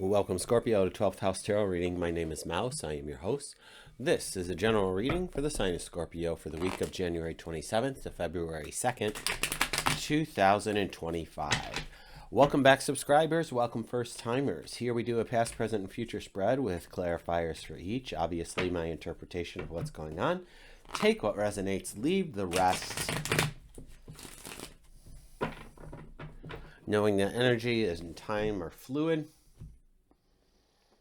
Welcome, Scorpio, to 12th House Tarot reading. My name is Mouse. I am your host. This is a general reading for the sign of Scorpio for the week of January 27th to February 2nd, 2025. Welcome back, subscribers. Welcome, first-timers. Here we do a past, present, and future spread with clarifiers for each. Obviously, my interpretation of what's going on. Take what resonates, leave the rest. Knowing that energy and time are fluid.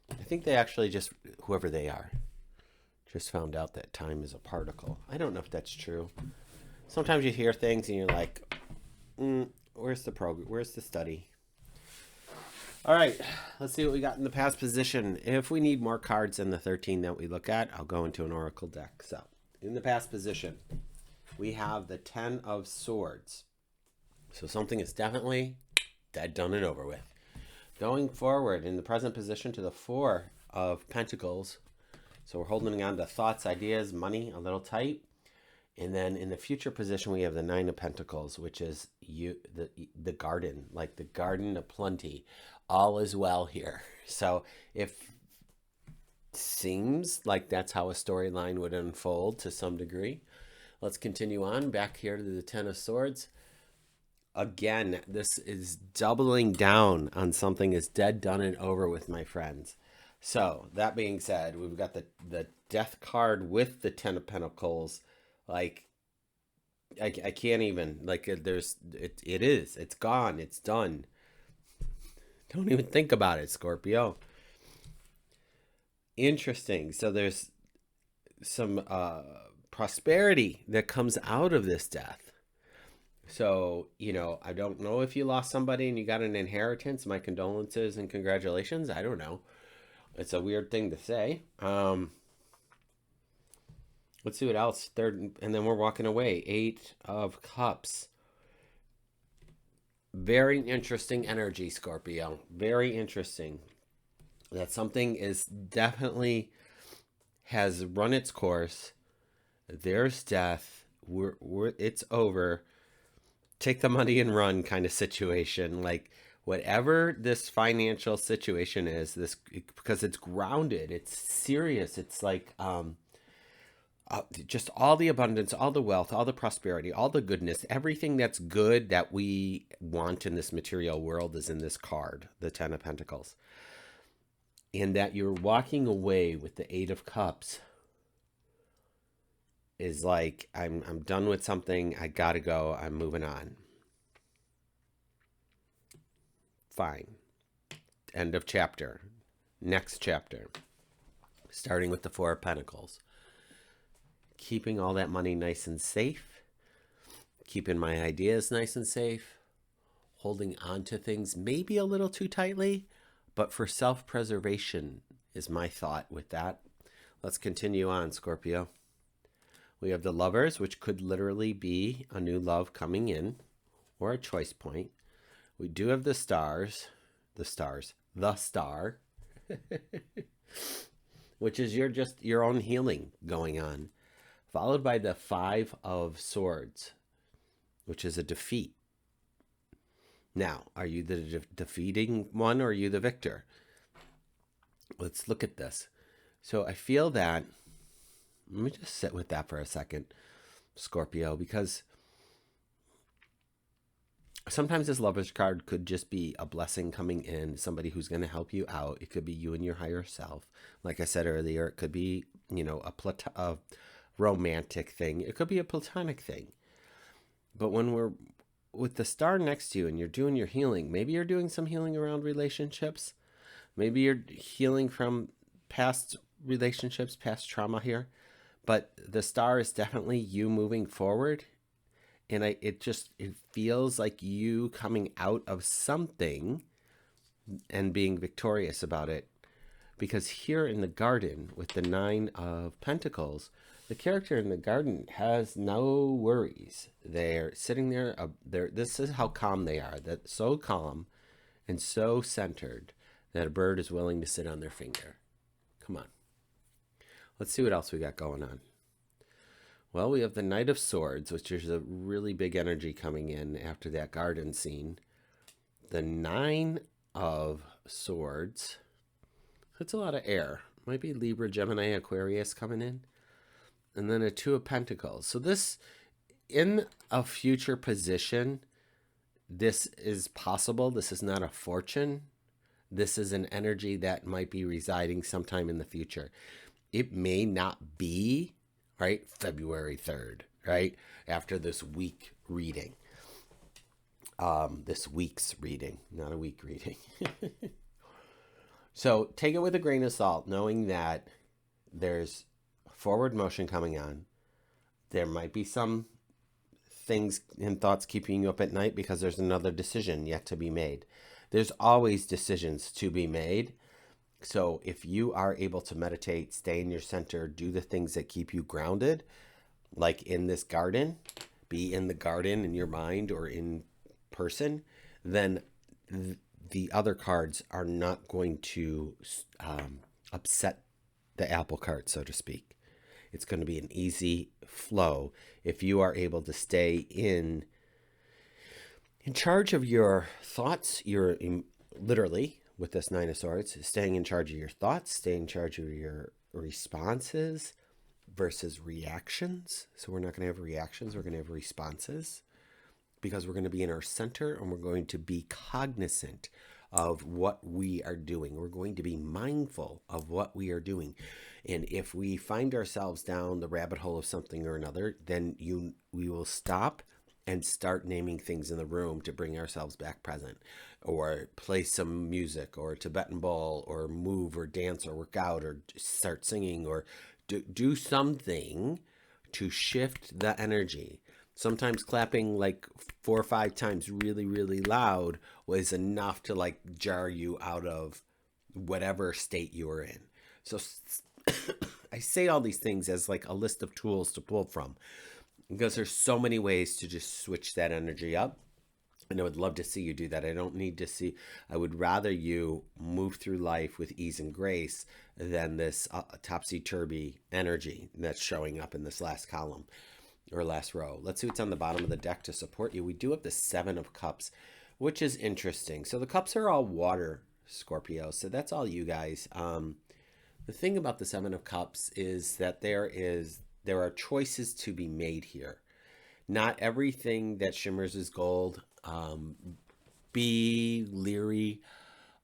I think they actually just, whoever they are, just found out that time is a particle. I don't know if that's true. Sometimes you hear things and you're like, where's the program? Where's the study? All right, let's see what we got in the past position. If we need more cards than the 13 that we look at, I'll go into an oracle deck. So, in the past position, we have the 10 of Swords. So something is definitely dead, done, and over with. Going forward in the present position to the 4 of Pentacles. So we're holding on to thoughts, ideas, money a little tight. And then in the future position, we have the 9 of Pentacles, which is the garden, like the garden of plenty. All is well here. So if seems like that's how a storyline would unfold to some degree. Let's continue on back here to the 10 of Swords. Again, this is doubling down on something is dead, done, and over with, my friends. So, that being said, we've got the Death card with the 10 of Pentacles. Like, I can't even, like, it is. It's gone. It's done. Don't even think about it, Scorpio. Interesting. So, there's some prosperity that comes out of this death. So, you know, I don't know if you lost somebody and you got an inheritance. My condolences and congratulations. I don't know. It's a weird thing to say. Let's see what else. Third, and then we're walking away. 8 of Cups. Very interesting energy, Scorpio. Very interesting. That something is definitely has run its course. There's death. It's over. Take the money and run kind of situation. Like whatever this financial situation is, this because it's grounded, it's serious. It's like just all the abundance, all the wealth, all the prosperity, all the goodness, everything that's good that we want in this material world is in this card, the 10 of Pentacles. And that you're walking away with the 8 of Cups is like, I'm done with something. I gotta go. I'm moving on. Fine. End of chapter. Next chapter. Starting with the 4 of Pentacles. Keeping all that money nice and safe. Keeping my ideas nice and safe. Holding on to things maybe a little too tightly, but for self-preservation is my thought with that. Let's continue on, Scorpio. We have the Lovers, which could literally be a new love coming in or a choice point. We do have the Stars, the Star, which is your own healing going on, followed by the 5 of Swords, which is a defeat. Now, are you the defeating one or are you the victor? Let's look at this. So I feel that, let me just sit with that for a second, Scorpio, because sometimes this Lover's card could just be a blessing coming in, somebody who's going to help you out. It could be you and your higher self. Like I said earlier, it could be, you know, a romantic thing. It could be a platonic thing. But when we're with the Star next to you and you're doing your healing, maybe you're doing some healing around relationships. Maybe you're healing from past relationships, past trauma here. But the Star is definitely you moving forward. And it feels like you coming out of something and being victorious about it. Because here in the garden with the 9 of Pentacles, the character in the garden has no worries. They're sitting there. This is how calm they are. That so calm and so centered that a bird is willing to sit on their finger. Come on. Let's see what else we got going on. Well, we have the Knight of Swords, which is a really big energy coming in after that garden scene. The 9 of Swords That's a lot of air. Might be Libra, Gemini, Aquarius coming in. And then a Two of Pentacles. So this, in a future position, this is possible. This is not a fortune. This is an energy that might be residing sometime in the future. It may not be, right, February 3rd, right, after this week reading. This week's reading, not a week reading. So take it with a grain of salt, knowing that there's forward motion coming on. There might be some things and thoughts keeping you up at night because there's another decision yet to be made. There's always decisions to be made. So if you are able to meditate, stay in your center, do the things that keep you grounded, like in this garden, be in the garden in your mind or in person, then the other cards are not going to upset the apple cart, so to speak. It's going to be an easy flow if you are able to stay in charge of your thoughts. You're literally, with this Nine of Swords, staying in charge of your thoughts, staying in charge of your responses versus reactions. So we're not going to have reactions, we're going to have responses, because we're going to be in our center and we're going to be cognizant of what we are doing. We're going to be mindful of what we are doing. And if we find ourselves down the rabbit hole of something or another, then we will stop and start naming things in the room to bring ourselves back present, or play some music or Tibetan bowl, or move or dance or work out or start singing, or do something to shift the energy. Sometimes clapping like 4 or 5 times really, really loud was enough to like jar you out of whatever state you were in. So I say all these things as like a list of tools to pull from, because there's so many ways to just switch that energy up. And I would love to see you do that. I would rather you move through life with ease and grace than this topsy-turvy energy that's showing up in this last column or last row. Let's see what's on the bottom of the deck to support you. We do have the Seven of Cups, which is interesting. So the cups are all water, Scorpio. So that's all you guys. The thing about the Seven of Cups is that there are choices to be made here. Not everything that shimmers is gold. Be leery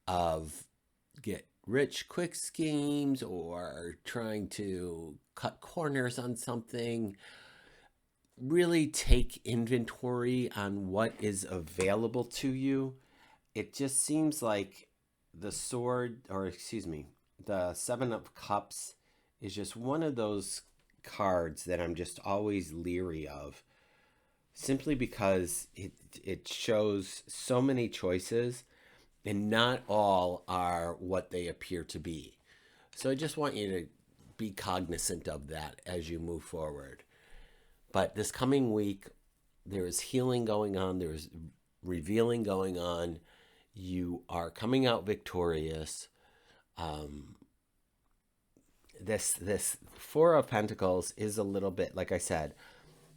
of get rich quick schemes or trying to cut corners on something. Really take inventory on what is available to you. It just seems like the Seven of Cups is just one of those cards that I'm just always leery of, simply because it shows so many choices and not all are what they appear to be. So I just want you to be cognizant of that as you move forward. But this coming week, there is healing going on. There is revealing going on. You are coming out victorious. This Four of Pentacles is a little bit, like I said,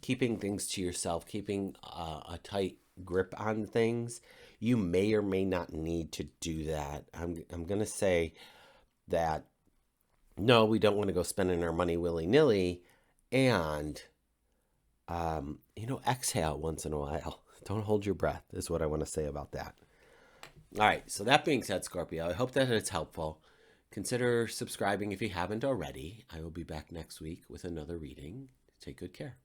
keeping things to yourself, keeping a tight grip on things. You may or may not need to do that. I'm going to say that, no, we don't want to go spending our money willy-nilly, and exhale once in a while. Don't hold your breath is what I want to say about that. All right. So that being said, Scorpio, I hope that it's helpful. Consider subscribing if you haven't already. I will be back next week with another reading. Take good care.